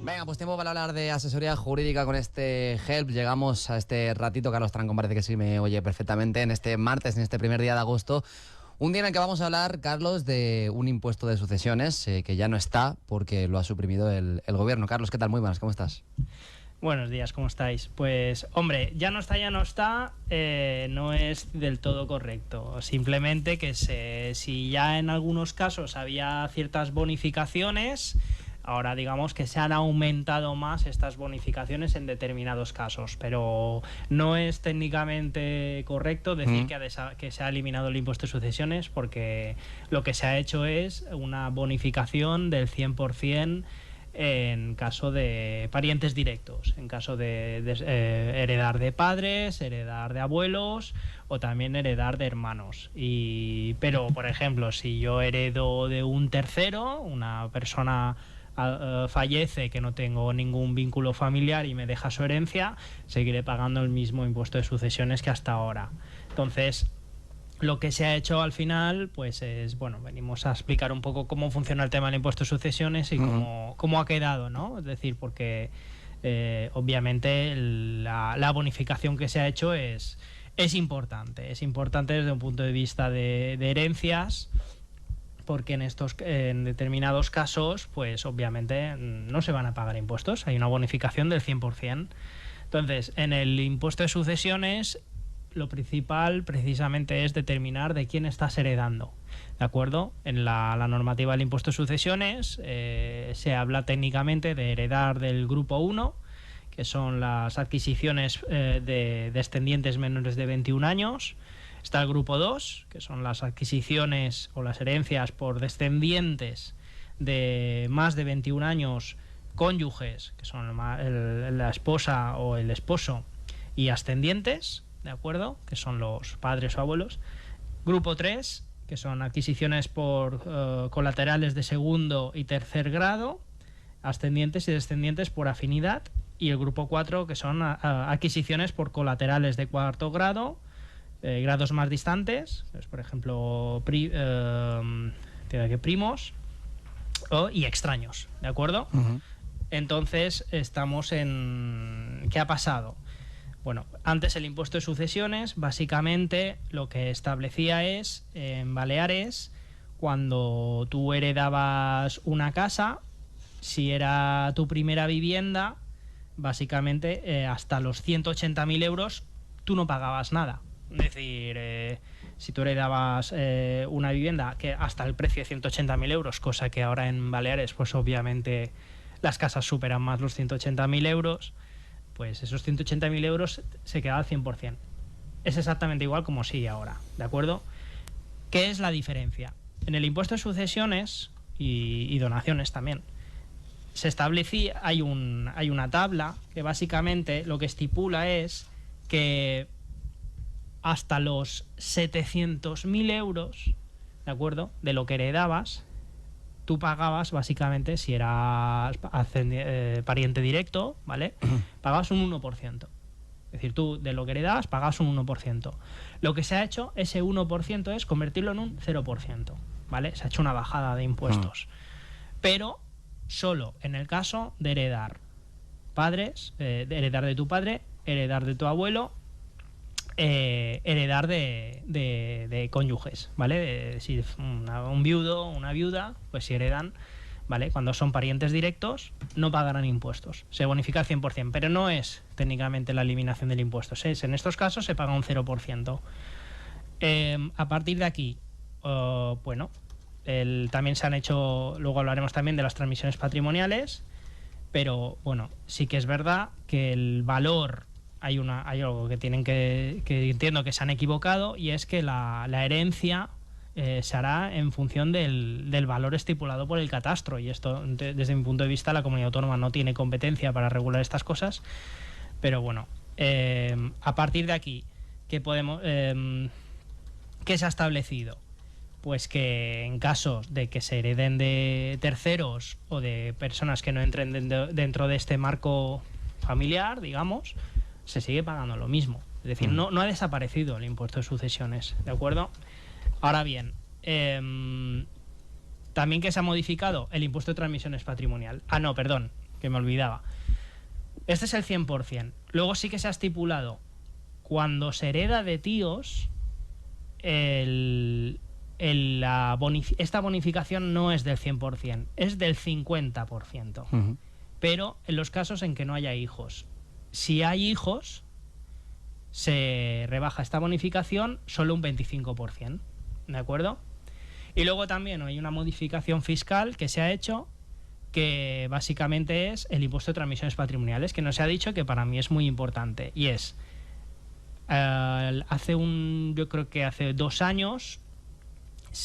Venga, pues tiempo para hablar de asesoría jurídica con este Help. Llegamos a este ratito. Carlos Trancón parece que sí me oye perfectamente en este martes, en este primer día de agosto. Un día en el que vamos a hablar, Carlos, de un impuesto de sucesiones que ya no está porque lo ha suprimido el gobierno. Carlos, ¿qué tal? Muy buenas, ¿cómo estás? Buenos días, ¿cómo estáis? Pues, hombre, ya no está, no es del todo correcto. Simplemente que si ya en algunos casos había ciertas bonificaciones, ahora digamos que se han aumentado más estas bonificaciones en determinados casos, pero no es técnicamente correcto decir que se ha eliminado el impuesto de sucesiones, porque lo que se ha hecho es una bonificación del 100% en caso de parientes directos, en caso de heredar de padres, heredar de abuelos o también heredar de hermanos. Pero, por ejemplo, si yo heredo de un tercero, una persona fallece que no tengo ningún vínculo familiar y me deja su herencia, seguiré pagando el mismo impuesto de sucesiones que hasta ahora. Entonces, lo que se ha hecho al final, pues es, bueno, venimos a explicar un poco cómo funciona el tema del impuesto de sucesiones y cómo ha quedado, ¿no? Es decir, porque obviamente la bonificación que se ha hecho es importante desde un punto de vista de herencias, porque en determinados casos, pues obviamente no se van a pagar impuestos, hay una bonificación del 100%. Entonces, en el impuesto de sucesiones, lo principal precisamente es determinar de quién estás heredando, ¿de acuerdo? En la normativa del impuesto de sucesiones se habla técnicamente de heredar del grupo 1, que son las adquisiciones de descendientes menores de 21 años. Está el grupo 2, que son las adquisiciones o las herencias por descendientes de más de 21 años, cónyuges, que son la esposa o el esposo, y ascendientes, ¿de acuerdo? Que son los padres o abuelos. Grupo 3, que son adquisiciones por colaterales de segundo y tercer grado, ascendientes y descendientes por afinidad. Y el grupo 4, que son adquisiciones por colaterales de cuarto grado, grados más distantes, pues, por ejemplo, primos y extraños, ¿de acuerdo? Entonces, estamos en... ¿Qué ha pasado? Bueno, antes el impuesto de sucesiones básicamente lo que establecía es, en Baleares, cuando tú heredabas una casa, si era tu primera vivienda, básicamente hasta los 180.000 euros tú no pagabas nada. Es decir, si tú heredabas una vivienda que hasta el precio de 180.000 euros, cosa que ahora en Baleares pues obviamente las casas superan más los 180.000 euros, pues esos 180.000 euros se quedan al 100%. Es exactamente igual como sigue ahora, ¿de acuerdo? ¿Qué es la diferencia? En el impuesto de sucesiones y donaciones también, se establecía, hay una tabla que básicamente lo que estipula es que hasta los 700.000 euros, ¿de acuerdo?, de lo que heredabas, tú pagabas básicamente, si eras pariente directo, ¿vale?, pagabas un 1%. Es decir, tú de lo que heredabas pagabas un 1%. Lo que se ha hecho, ese 1% es convertirlo en un 0%, ¿vale? Se ha hecho una bajada de impuestos. Pero solo en el caso de heredar padres, de heredar de tu padre, heredar de tu abuelo, heredar de cónyuges, ¿vale? Si un viudo, una viuda, pues si heredan, ¿vale? Cuando son parientes directos no pagarán impuestos, se bonifica al 100%, pero no es técnicamente la eliminación del impuesto, en estos casos se paga un 0%. A partir de aquí, bueno, también se han hecho, luego hablaremos también de las transmisiones patrimoniales, pero bueno, sí que es verdad que el valor, hay algo que entiendo que se han equivocado, y es que la herencia se hará en función del valor estipulado por el catastro, y esto, desde mi punto de vista, la comunidad autónoma no tiene competencia para regular estas cosas. Pero bueno, a partir de aquí, ¿qué se ha establecido? Pues que en casos de que se hereden de terceros o de personas que no entren dentro de este marco familiar, digamos, se sigue pagando lo mismo. Es decir, no ha desaparecido el impuesto de sucesiones, ¿de acuerdo? Ahora bien, también que se ha modificado el impuesto de transmisiones patrimonial. que me olvidaba. Este es el 100%. Luego sí que se ha estipulado, cuando se hereda de tíos, esta bonificación no es del 100%, es del 50%. Ujú. Pero en los casos en que no haya hijos. Si hay hijos, se rebaja esta bonificación solo un 25%. ¿De acuerdo? Y luego también hay una modificación fiscal que se ha hecho, que básicamente es el impuesto de transmisiones patrimoniales, que nos ha dicho, que para mí es muy importante. Y es, yo creo que hace 2 años,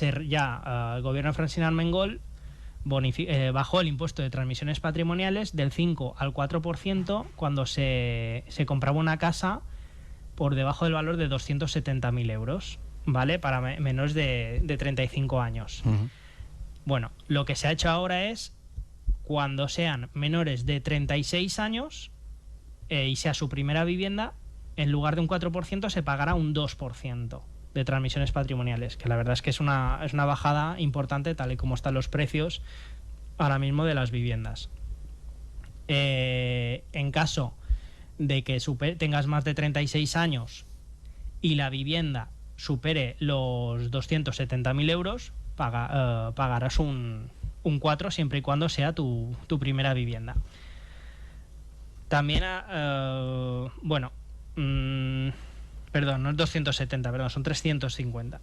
el gobierno de Francina Armengol bajó el impuesto de transmisiones patrimoniales del 5 al 4% cuando se compraba una casa por debajo del valor de 270.000 euros, ¿vale? Para menores de 35 años. Ujú. Bueno, lo que se ha hecho ahora es, cuando sean menores de 36 años y sea su primera vivienda, en lugar de un 4% se pagará un 2% de transmisiones patrimoniales, que la verdad es que es una bajada importante, tal y como están los precios ahora mismo de las viviendas. En caso de que tengas más de 36 años y la vivienda supere los 270.000 euros, pagarás un 4, siempre y cuando sea tu primera vivienda. También, perdón, no es 270, perdón, son 350.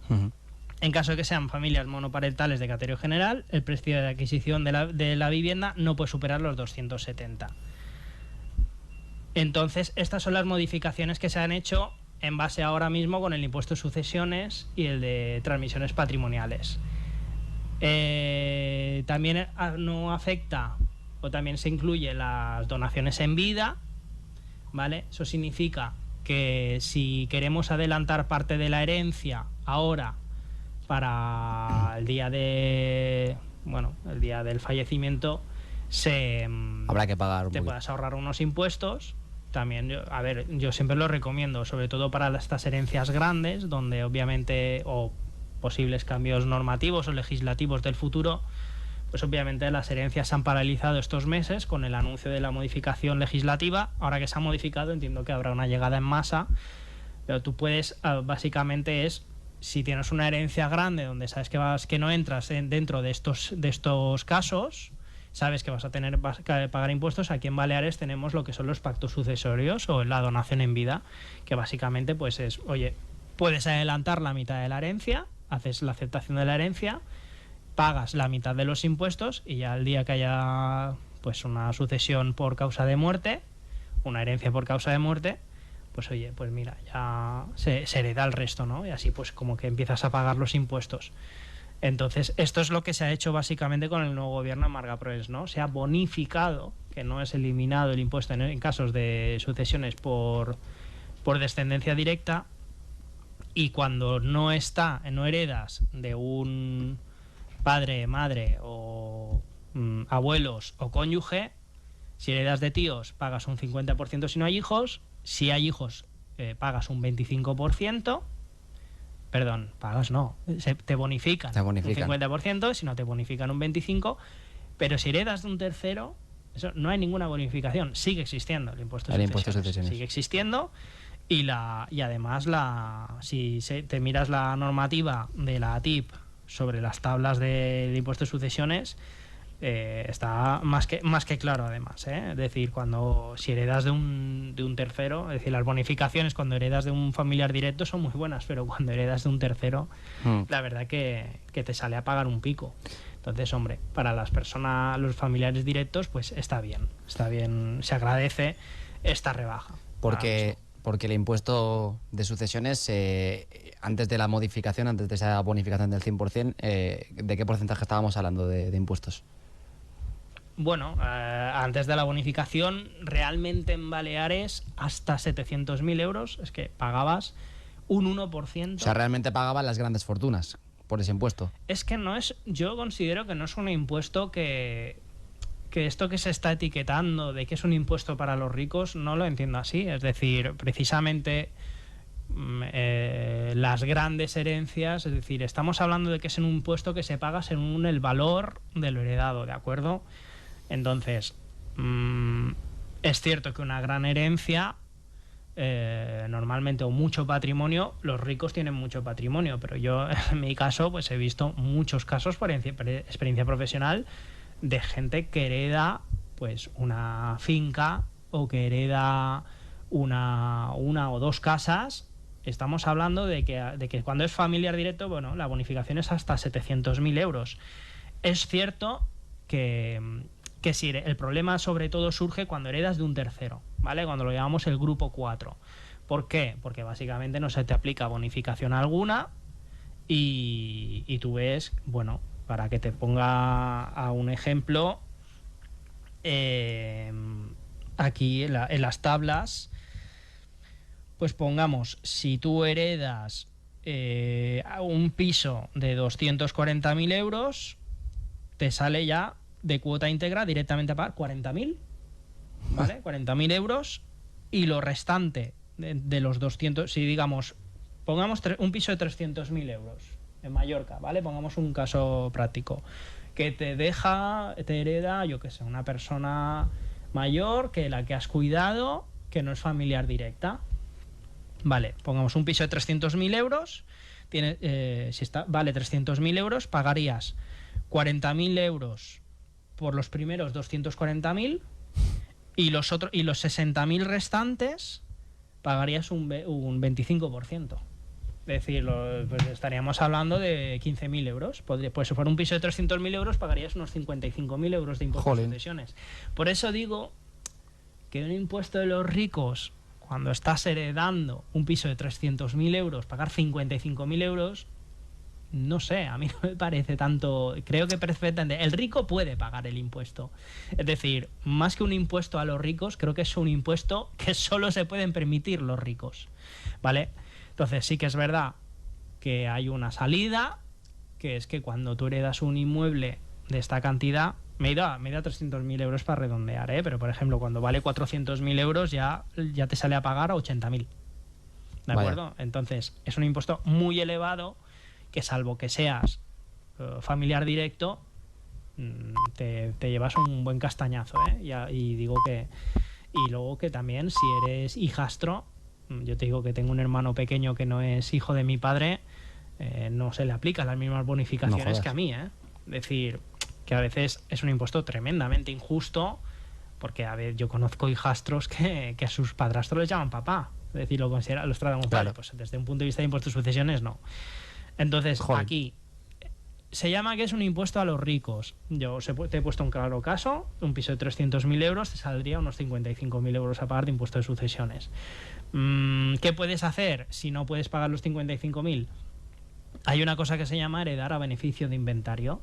Ujú. En caso de que sean familias monoparentales de categoría general, el precio de adquisición de la vivienda no puede superar los 270. Entonces, estas son las modificaciones que se han hecho en base ahora mismo con el impuesto de sucesiones y el de transmisiones patrimoniales. También no afecta, o también se incluye, las donaciones en vida, ¿vale? Eso significa que si queremos adelantar parte de la herencia ahora para el día del fallecimiento, Habrá que pagar. te puedas ahorrar unos impuestos. También, yo siempre lo recomiendo, sobre todo para estas herencias grandes, donde obviamente, o posibles cambios normativos o legislativos del futuro, pues obviamente las herencias se han paralizado estos meses con el anuncio de la modificación legislativa. Ahora que se ha modificado, entiendo que habrá una llegada en masa, pero tú puedes, básicamente es, si tienes una herencia grande donde sabes que no entras dentro de estos casos, sabes que vas a tener que pagar impuestos. Aquí en Baleares tenemos lo que son los pactos sucesorios o la donación en vida, que básicamente pues es, oye, puedes adelantar la mitad de la herencia, haces la aceptación de la herencia, pagas la mitad de los impuestos y ya el día que haya pues una sucesión por causa de muerte, una herencia por causa de muerte, pues oye, pues mira, ya se hereda el resto, ¿no? Y así pues como que empiezas a pagar los impuestos. Entonces, esto es lo que se ha hecho básicamente con el nuevo gobierno de Marga Proens, ¿no? Se ha bonificado, que no es eliminado el impuesto en casos de sucesiones por descendencia directa, y cuando no heredas de un padre, madre o abuelos o cónyuge, si heredas de tíos pagas un 50% si no hay hijos, si hay hijos pagas un 25%. Perdón, pagas no, te bonifican un 50%, si no te bonifican un 25%, pero si heredas de un tercero, eso no hay ninguna bonificación, sigue existiendo el impuesto de sucesiones, sigue existiendo. Y además, si te miras la normativa de la ATIP sobre las tablas del impuesto de sucesiones, está más que claro, además, ¿eh? Es decir, si heredas de un tercero, es decir, las bonificaciones cuando heredas de un familiar directo son muy buenas, pero cuando heredas de un tercero, la verdad que te sale a pagar un pico. Entonces, hombre, para los familiares directos, pues está bien, se agradece esta rebaja. Porque el impuesto de sucesiones, antes de la modificación, antes de esa bonificación del 100%, ¿de qué porcentaje estábamos hablando de impuestos? Bueno, antes de la bonificación, realmente en Baleares, hasta 700.000 euros, es que pagabas un 1%. O sea, realmente pagaban las grandes fortunas por ese impuesto. Es que yo considero que no es un impuesto que esto que se está etiquetando de que es un impuesto para los ricos, no lo entiendo así. Es decir, precisamente las grandes herencias, es decir, estamos hablando de que es un impuesto que se paga según el valor de lo heredado, ¿de acuerdo? Entonces, Es cierto que una gran herencia, normalmente, o mucho patrimonio, los ricos tienen mucho patrimonio, pero yo en mi caso pues he visto muchos casos por experiencia profesional de gente que hereda pues una finca o que hereda una o dos casas. Estamos hablando de que cuando es familiar directo, bueno, la bonificación es hasta 700.000 euros. Es cierto que si el problema sobre todo surge cuando heredas de un tercero, ¿vale? Cuando lo llamamos el grupo 4. ¿Por qué? Porque básicamente no se te aplica bonificación alguna y tú ves, bueno, para que te ponga a un ejemplo, aquí en las tablas, pues pongamos, si tú heredas un piso de 240.000 euros, te sale ya de cuota íntegra directamente a pagar 40.000, ¿vale? 40.000 euros, y lo restante de los 200, si digamos, pongamos un piso de 300.000 euros en Mallorca, ¿vale? Pongamos un caso práctico, que te hereda, yo qué sé, una persona mayor que la que has cuidado, que no es familiar directa. Vale, pongamos un piso de 300.000 euros, vale 300.000 euros, pagarías 40.000 euros por los primeros 240.000 y los 60.000 restantes pagarías un 25%. Es decir, pues estaríamos hablando de 15.000 euros. Pues si fuera un piso de 300.000 euros pagarías unos 55.000 euros de impuestos de sucesiones. Por eso digo que un impuesto de los ricos, cuando estás heredando un piso de 300.000 euros, pagar 55.000 euros, no sé, a mí no me parece tanto. Creo que perfectamente el rico puede pagar el impuesto. Es decir, más que un impuesto a los ricos, creo que es un impuesto que solo se pueden permitir los ricos, ¿vale? Entonces sí que es verdad que hay una salida, que es que cuando tú heredas un inmueble de esta cantidad, me he ido a 300.000 euros para redondear, pero por ejemplo, cuando vale 400.000 euros ya te sale a pagar a 80.000. ¿De acuerdo? Vaya. Entonces es un impuesto muy elevado que, salvo que seas familiar directo, te llevas un buen castañazo, y digo que... Y luego que también, si eres hijastro, yo te digo que tengo un hermano pequeño que no es hijo de mi padre, no se le aplican las mismas bonificaciones que a mí, Es decir, que a veces es un impuesto tremendamente injusto, porque a ver, yo conozco hijastros que a sus padrastros les llaman papá, es decir, los tratan como padre. Pues desde un punto de vista de impuestos de sucesiones, no. Entonces, aquí se llama que es un impuesto a los ricos. Yo te he puesto un claro caso: un piso de 300.000 euros te saldría unos 55.000 euros a pagar de impuestos de sucesiones. ¿Qué puedes hacer si no puedes pagar los 55.000? Hay una cosa que se llama heredar a beneficio de inventario,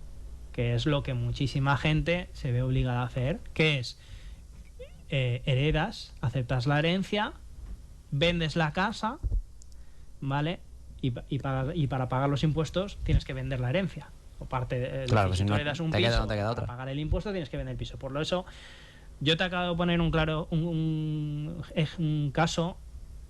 que es lo que muchísima gente se ve obligada a hacer, que es heredas, aceptas la herencia, vendes la casa, ¿vale? Y para pagar los impuestos tienes que vender la herencia. O parte de, claro, si no tú heredas un piso, no te queda otra. Para pagar el impuesto tienes que vender el piso. Por eso yo te acabo de poner un caso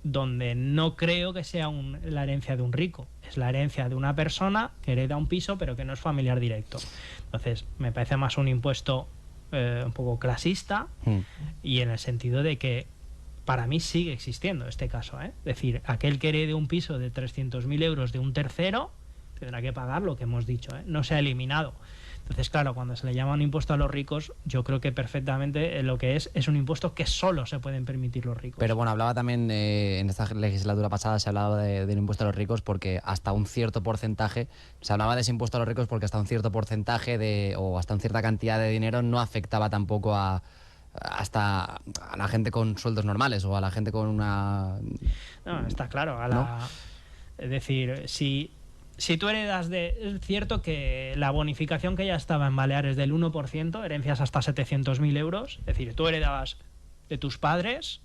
donde no creo que sea la herencia de un rico. Es la herencia de una persona que hereda un piso pero que no es familiar directo. Entonces me parece más un impuesto un poco clasista, y en el sentido de que para mí sigue existiendo este caso, Es decir, aquel que herede un piso de 300.000 euros de un tercero tendrá que pagar lo que hemos dicho, No se ha eliminado. Entonces, claro, cuando se le llama un impuesto a los ricos, yo creo que perfectamente lo que es un impuesto que solo se pueden permitir los ricos. Pero bueno, hablaba también, en esta legislatura pasada se hablaba del impuesto a los ricos porque hasta un cierto porcentaje, se hablaba de ese impuesto a los ricos porque hasta un cierto porcentaje o hasta una cierta cantidad de dinero no afectaba tampoco hasta a la gente con sueldos normales o a la gente con una... No, está claro. Es decir, si tú heredas es cierto que la bonificación que ya estaba en Baleares del 1%, herencias hasta 700.000 euros, es decir, tú heredabas de tus padres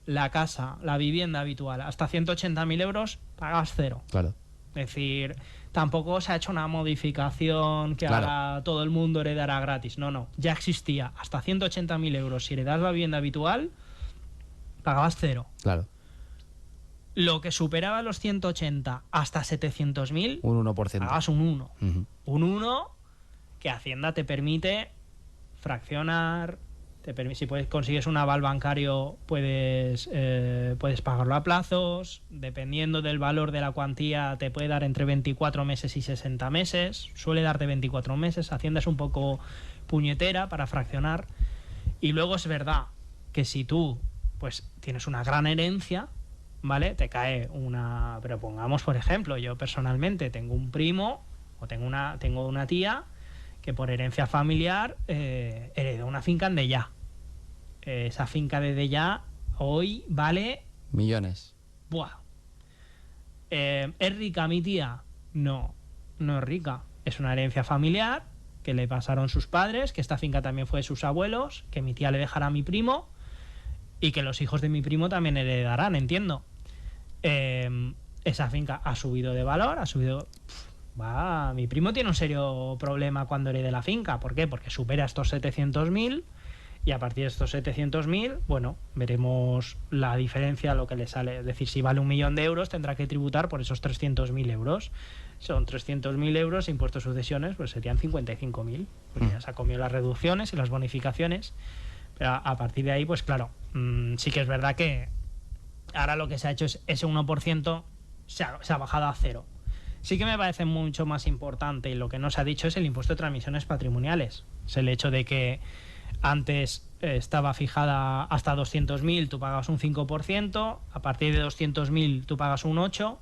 la casa, la vivienda habitual, hasta 180.000 euros, pagas cero. Claro. Es decir, tampoco se ha hecho una modificación que ahora todo el mundo heredará gratis. No, ya existía. Hasta 180.000 euros, si heredas la vivienda habitual, pagabas cero. Claro. Lo que superaba los 180 hasta 700.000, un 1%. Pagabas un 1. Un 1 que Hacienda te permite fraccionar, Si consigues un aval bancario, puedes pagarlo a plazos. Dependiendo del valor de la cuantía, te puede dar entre 24 meses y 60 meses. Suele darte 24 meses. Hacienda es un poco puñetera para fraccionar. Y luego es verdad que si tú pues tienes una gran herencia, ¿vale? Te cae una... Pero pongamos, por ejemplo, yo personalmente tengo un primo o tengo una tía que por herencia familiar heredó una finca en Dellá. Esa finca de Dellá hoy vale... millones. ¡Buah! ¿Es rica mi tía? No, no es rica. Es una herencia familiar que le pasaron sus padres, que esta finca también fue de sus abuelos, que mi tía le dejará a mi primo y que los hijos de mi primo también heredarán, entiendo. Esa finca ha subido de valor, ha subido... mi primo tiene un serio problema cuando herede la finca. ¿Por qué? Porque supera estos 700.000 y a partir de estos 700.000, bueno, veremos la diferencia, lo que le sale. Es decir, si vale 1.000.000 de euros, tendrá que tributar por esos 300.000 euros. Son 300.000 euros, impuestos sucesiones, pues serían 55.000. Porque ya se ha comido las reducciones y las bonificaciones. Pero a partir de ahí, pues claro, sí que es verdad que ahora lo que se ha hecho es ese 1% se ha bajado a cero. Sí que me parece mucho más importante, y lo que no se ha dicho, es el impuesto de transmisiones patrimoniales. Es el hecho de que antes estaba fijada hasta 200.000, tú pagas un 5%, a partir de 200.000 tú pagas un 8%.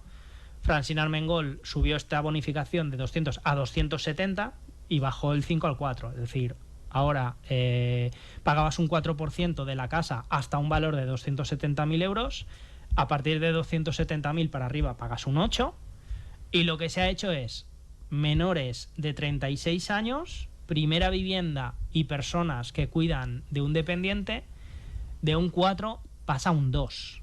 Francine Armengol subió esta bonificación de 200 a 270 y bajó el 5 al 4. Es decir, ahora pagabas un 4% de la casa hasta un valor de 270.000 euros, a partir de 270.000 para arriba pagas un 8%. Y lo que se ha hecho es menores de 36 años, primera vivienda y personas que cuidan de un dependiente, de un 4 pasa a un 2.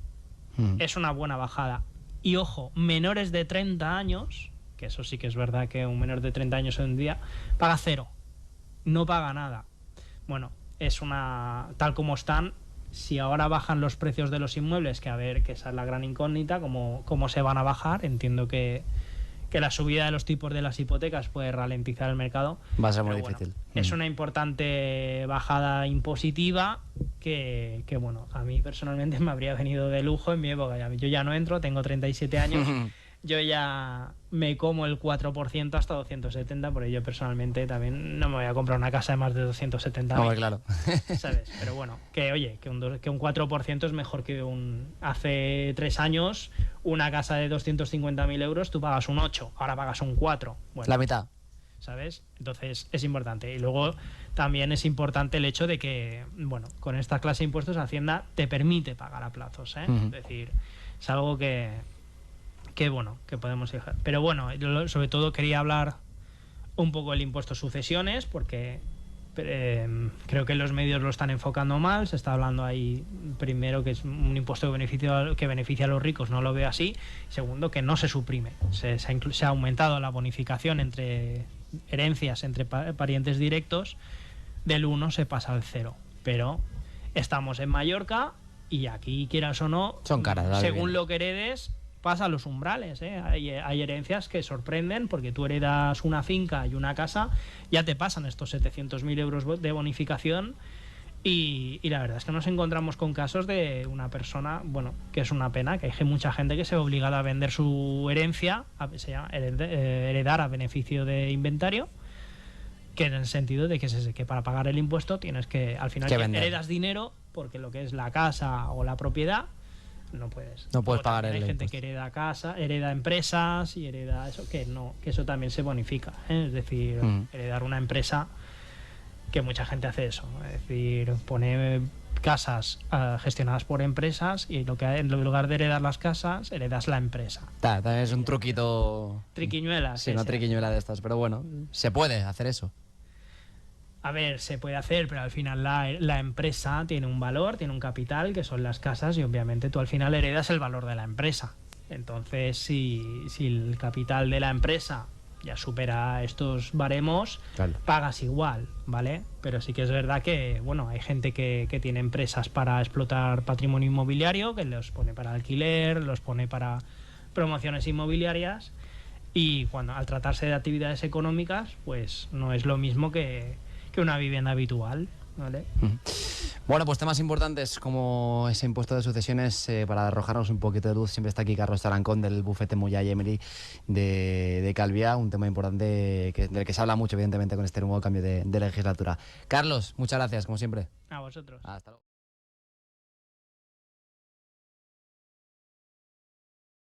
Es una buena bajada. Y ojo, menores de 30 años, que eso sí que es verdad que un menor de 30 años hoy en día paga 0, no paga nada. Bueno, es una... tal como están, si ahora bajan los precios de los inmuebles, que a ver, que esa es la gran incógnita, cómo se van a bajar. Entiendo que la subida de los tipos de las hipotecas puede ralentizar el mercado. Va a ser muy difícil. Es una importante bajada impositiva que, bueno, a mí personalmente me habría venido de lujo en mi época. Yo ya no entro, tengo 37 años, yo ya me como el 4% hasta 270, porque yo personalmente también no me voy a comprar una casa de más de 270. No, claro. ¿Sabes? Pero bueno, que oye, que un 4% es mejor que hace 3 años una casa de 250.000 euros, tú pagas un 8, ahora pagas un 4. Bueno, la mitad. ¿Sabes? Entonces es importante. Y luego también es importante el hecho de que, bueno, con esta clase de impuestos Hacienda te permite pagar a plazos, ¿eh? Es decir, es algo que bueno, que podemos dejar. Pero bueno, yo sobre todo quería hablar un poco del impuesto sucesiones, porque creo que los medios lo están enfocando mal. Se está hablando ahí, primero, que es un impuesto que beneficia a los ricos, no lo veo así. Segundo, que no se suprime. Se ha aumentado la bonificación entre herencias, entre parientes directos. Del 1 se pasa al 0. Pero estamos en Mallorca y aquí, quieras o no, son caras, según lo que heredes, pasa los umbrales, ¿eh? Hay herencias que sorprenden, porque tú heredas una finca y una casa, ya te pasan estos 700.000 euros de bonificación. Y la verdad es que nos encontramos con casos de una persona, bueno, que es una pena, que hay mucha gente que se ve obligada a vender su herencia, se llama heredar a beneficio de inventario, que en el sentido de que para pagar el impuesto tienes que, al final, heredas dinero, porque lo que es la casa o la propiedad no puedes pagar el impuesto. Hay gente que hereda casa, hereda empresas y hereda eso, que eso también se bonifica, ¿eh? Es decir, heredar una empresa, que mucha gente hace eso, es decir, pone casas gestionadas por empresas, y en lugar de heredar las casas, heredas la empresa. También es un truquito. Triquiñuela. Sí, una triquiñuela de estas, pero bueno, se puede hacer eso. A ver, se puede hacer, pero al final la empresa tiene un valor, tiene un capital, que son las casas, y obviamente tú al final heredas el valor de la empresa. Entonces, si el capital de la empresa ya supera estos baremos, claro, pagas igual, ¿vale? Pero sí que es verdad que, bueno, hay gente que tiene empresas para explotar patrimonio inmobiliario, que los pone para alquiler, los pone para promociones inmobiliarias, y al tratarse de actividades económicas, pues no es lo mismo que una vivienda habitual, ¿vale? Bueno, pues temas importantes como ese impuesto de sucesiones, para arrojarnos un poquito de luz, siempre está aquí Carlos Tarancón del bufete Moyà y Emery de Calviá, un tema importante del que se habla mucho, evidentemente, con este nuevo cambio de legislatura. Carlos, muchas gracias, como siempre. A vosotros. Hasta luego.